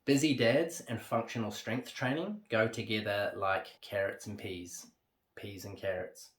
Busy dads and functional strength training go together like carrots and peas, peas and carrots,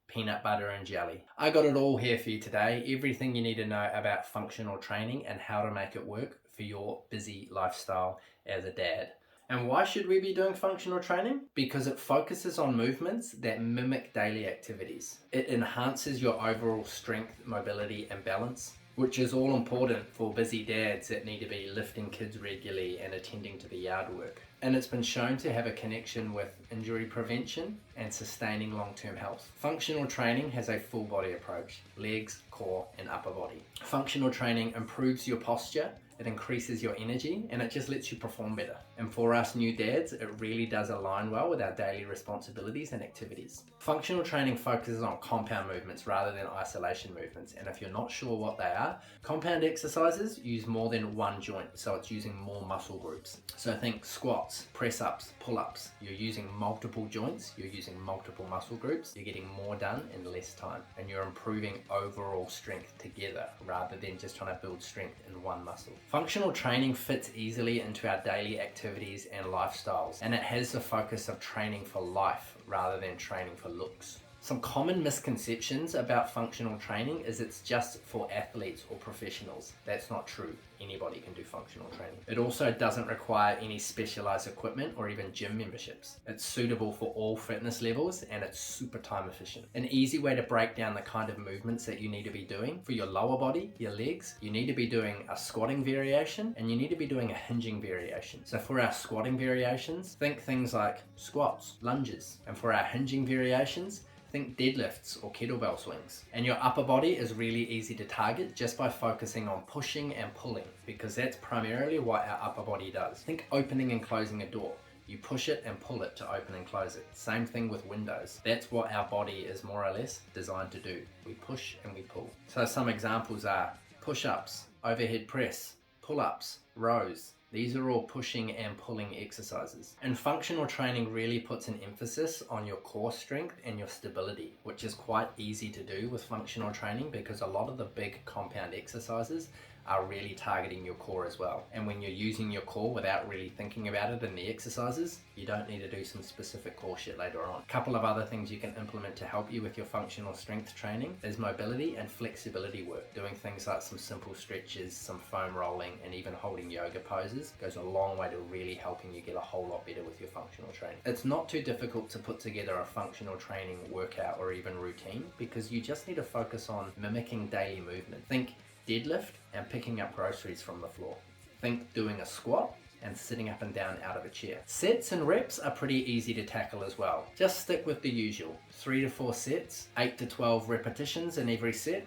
peanut butter and jelly. I got it all here for you today. Everything you need to know about functional training and how to make it work for your busy lifestyle as a dad. And why should we be doing functional training? Because it focuses on movements that mimic daily activities. It enhances your overall strength, mobility, and balance, which is all important for busy dads that need to be lifting kids regularly and attending to the yard work. And it's been shown to have a connection with injury prevention and sustaining long-term health. Functional training has a full body approach: legs, core, and upper body. Functional training improves your posture, it increases your energy, and it just lets you perform better. And for us new dads, it really does align well with our daily responsibilities and activities. Functional training focuses on compound movements rather than isolation movements. And if you're not sure what they are, compound exercises use more than one joint, so it's using more muscle groups. So think squats, press-ups, pull-ups. You're using multiple joints, you're using multiple muscle groups, you're getting more done in less time, and you're improving overall strength together rather than just trying to build strength in one muscle. Functional training fits easily into our daily activities and lifestyles, and it has the focus of training for life rather than training for looks. Some common misconceptions about functional training is it's just for athletes or professionals. That's not true. Anybody can do functional training. It also doesn't require any specialized equipment or even gym memberships. It's suitable for all fitness levels and it's super time efficient. An easy way to break down the kind of movements that you need to be doing for your lower body, your legs, you need to be doing a squatting variation and you need to be doing a hinging variation. So for our squatting variations, think things like squats, lunges, and for our hinging variations, think deadlifts or kettlebell swings. And your upper body is really easy to target just by focusing on pushing and pulling, because that's primarily what our upper body does. Think opening and closing a door. You push it and pull it to open and close it. Same thing with windows. That's what our body is more or less designed to do. We push and we pull. So some examples are push-ups, overhead press, pull-ups, rows. These are all pushing and pulling exercises. And functional training really puts an emphasis on your core strength and your stability, which is quite easy to do with functional training because a lot of the big compound exercises are really targeting your core as well. And when you're using your core without really thinking about it in the exercises, you don't need to do some specific core shit later on. A couple of other things you can implement to help you with your functional strength training is mobility and flexibility work. Doing things like some simple stretches, some foam rolling, and even holding yoga poses goes a long way to really helping you get a whole lot better with your functional training. It's not too difficult to put together a functional training workout or even routine because you just need to focus on mimicking daily movement. Think deadlift and picking up groceries from the floor. Think doing a squat and sitting up and down out of a chair. Sets and reps are pretty easy to tackle as well. Just stick with the usual. 3 to 4 sets, 8 to 12 repetitions in every set,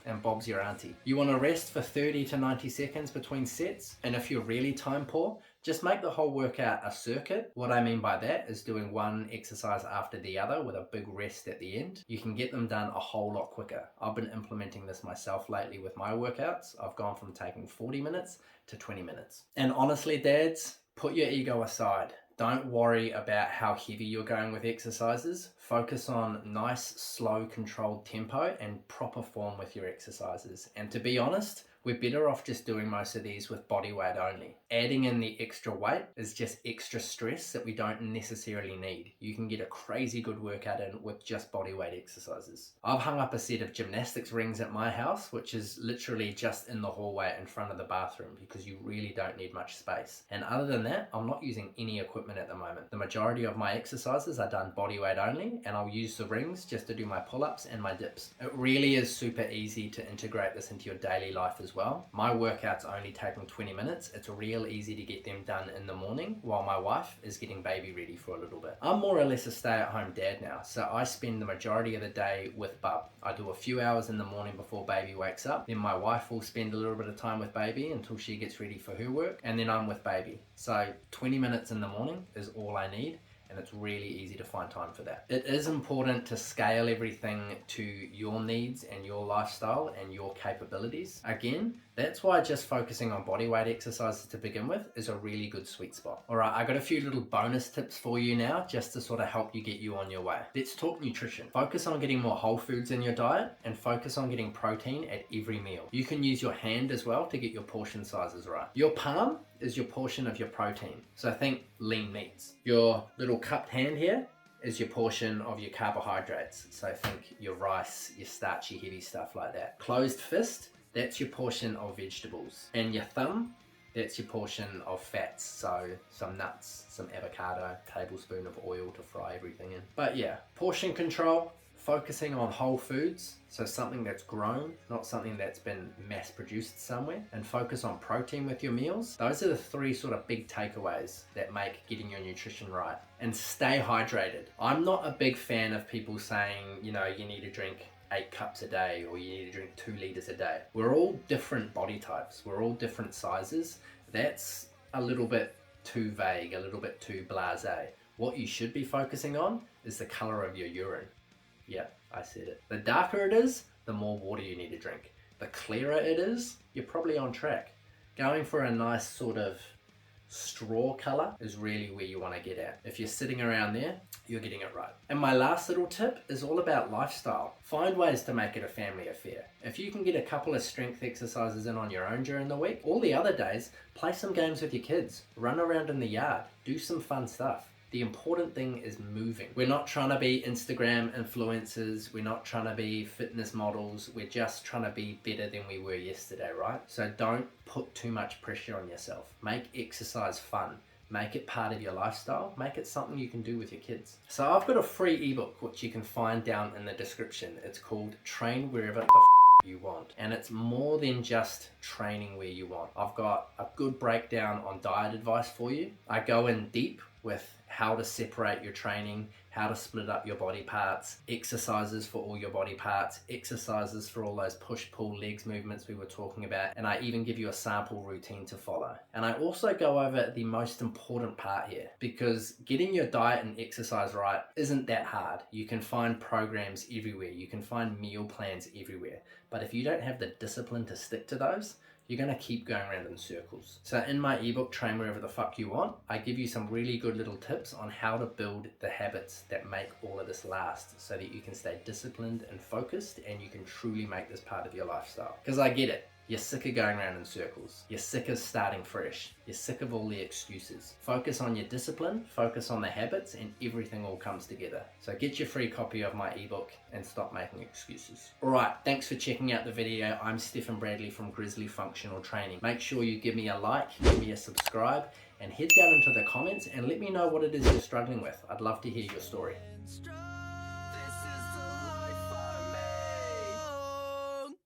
and Bob's your auntie. You want to rest for 30 to 90 seconds between sets, and if you're really time poor, just make the whole workout a circuit. What I mean by that is doing one exercise after the other with a big rest at the end. You can get them done a whole lot quicker. I've been implementing this myself lately with my workouts. I've gone from taking 40 minutes to 20 minutes. And honestly, dads, put your ego aside. Don't worry about how heavy you're going with exercises. Focus on nice, slow, controlled tempo and proper form with your exercises. And to be honest, we're better off just doing most of these with body weight only. Adding in the extra weight is just extra stress that we don't necessarily need. You can get a crazy good workout in with just body weight exercises. I've hung up a set of gymnastics rings at my house, which is literally just in the hallway in front of the bathroom because you really don't need much space. And other than that, I'm not using any equipment at the moment. The majority of my exercises are done body weight only, and I'll use the rings just to do my pull-ups and my dips. It really is super easy to integrate this into your daily life as well. My workout's only taking 20 minutes. It's real easy to get them done in the morning while my wife is getting baby ready for a little bit. I'm more or less a stay-at-home dad now, so I spend the majority of the day with Bub. I do a few hours in the morning before baby wakes up, then my wife will spend a little bit of time with baby until she gets ready for her work, and then I'm with baby. So 20 minutes in the morning is all I need, and it's really easy to find time for that. It is important to scale everything to your needs and your lifestyle and your capabilities. Again, That's why just focusing on body weight exercises to begin with is a really good sweet spot. All right, I got a few little bonus tips for you now just to sort of help you get you on your way. Let's talk nutrition. Focus on getting more whole foods in your diet and focus on getting protein at every meal. You can use your hand as well to get your portion sizes right. Your palm is your portion of your protein. So think lean meats. Your little cupped hand here is your portion of your carbohydrates. So think your rice, your starchy heavy stuff like that. Closed fist, that's your portion of vegetables. And your thumb, that's your portion of fats. So some nuts, some avocado, tablespoon of oil to fry everything in. But yeah, portion control, focusing on whole foods. So something that's grown, not something that's been mass produced somewhere. And focus on protein with your meals. Those are the three sort of big takeaways that make getting your nutrition right. And stay hydrated. I'm not a big fan of people saying, you know, you need to drink 8 cups a day or you need to drink 2 liters a day. We're all different body types. We're all different sizes. That's a little bit too vague, a little bit too blasé. What you should be focusing on is the color of your urine. Yeah, I said it. The darker it is, the more water you need to drink. The clearer it is, you're probably on track. Going for a nice sort of straw color is really where you want to get at. If you're sitting around there, you're getting it right. And my last little tip is all about lifestyle. Find ways to make it a family affair. If you can get a couple of strength exercises in on your own during the week, all the other days, play some games with your kids, run around in the yard, do some fun stuff. The important thing is moving. We're not trying to be Instagram influencers. We're not trying to be fitness models. We're just trying to be better than we were yesterday, right? So don't put too much pressure on yourself. Make exercise fun. Make it part of your lifestyle. Make it something you can do with your kids. So I've got a free ebook which you can find down in the description. It's called Train Wherever the you want, and it's more than just training where you want. I've got a good breakdown on diet advice for you. I go in deep with how to separate your training, how to split up your body parts, exercises for all your body parts, exercises for all those push-pull legs movements we were talking about, and I even give you a sample routine to follow. And I also go over the most important part here, because getting your diet and exercise right isn't that hard. You can find programs everywhere, you can find meal plans everywhere, but if you don't have the discipline to stick to those, you're going to keep going around in circles. So in my ebook, Train Wherever the Fuck You Want, I give you some really good little tips on how to build the habits that make all of this last so that you can stay disciplined and focused and you can truly make this part of your lifestyle. Because I get it. You're sick of going around in circles. You're sick of starting fresh. You're sick of all the excuses. Focus on your discipline, focus on the habits, and everything all comes together. So get your free copy of my ebook and stop making excuses. Alright, thanks for checking out the video. I'm Stefan Bradley from Grizzly Functional Training. Make sure you give me a like, give me a subscribe, and head down into the comments and let me know what it is you're struggling with. I'd love to hear your story.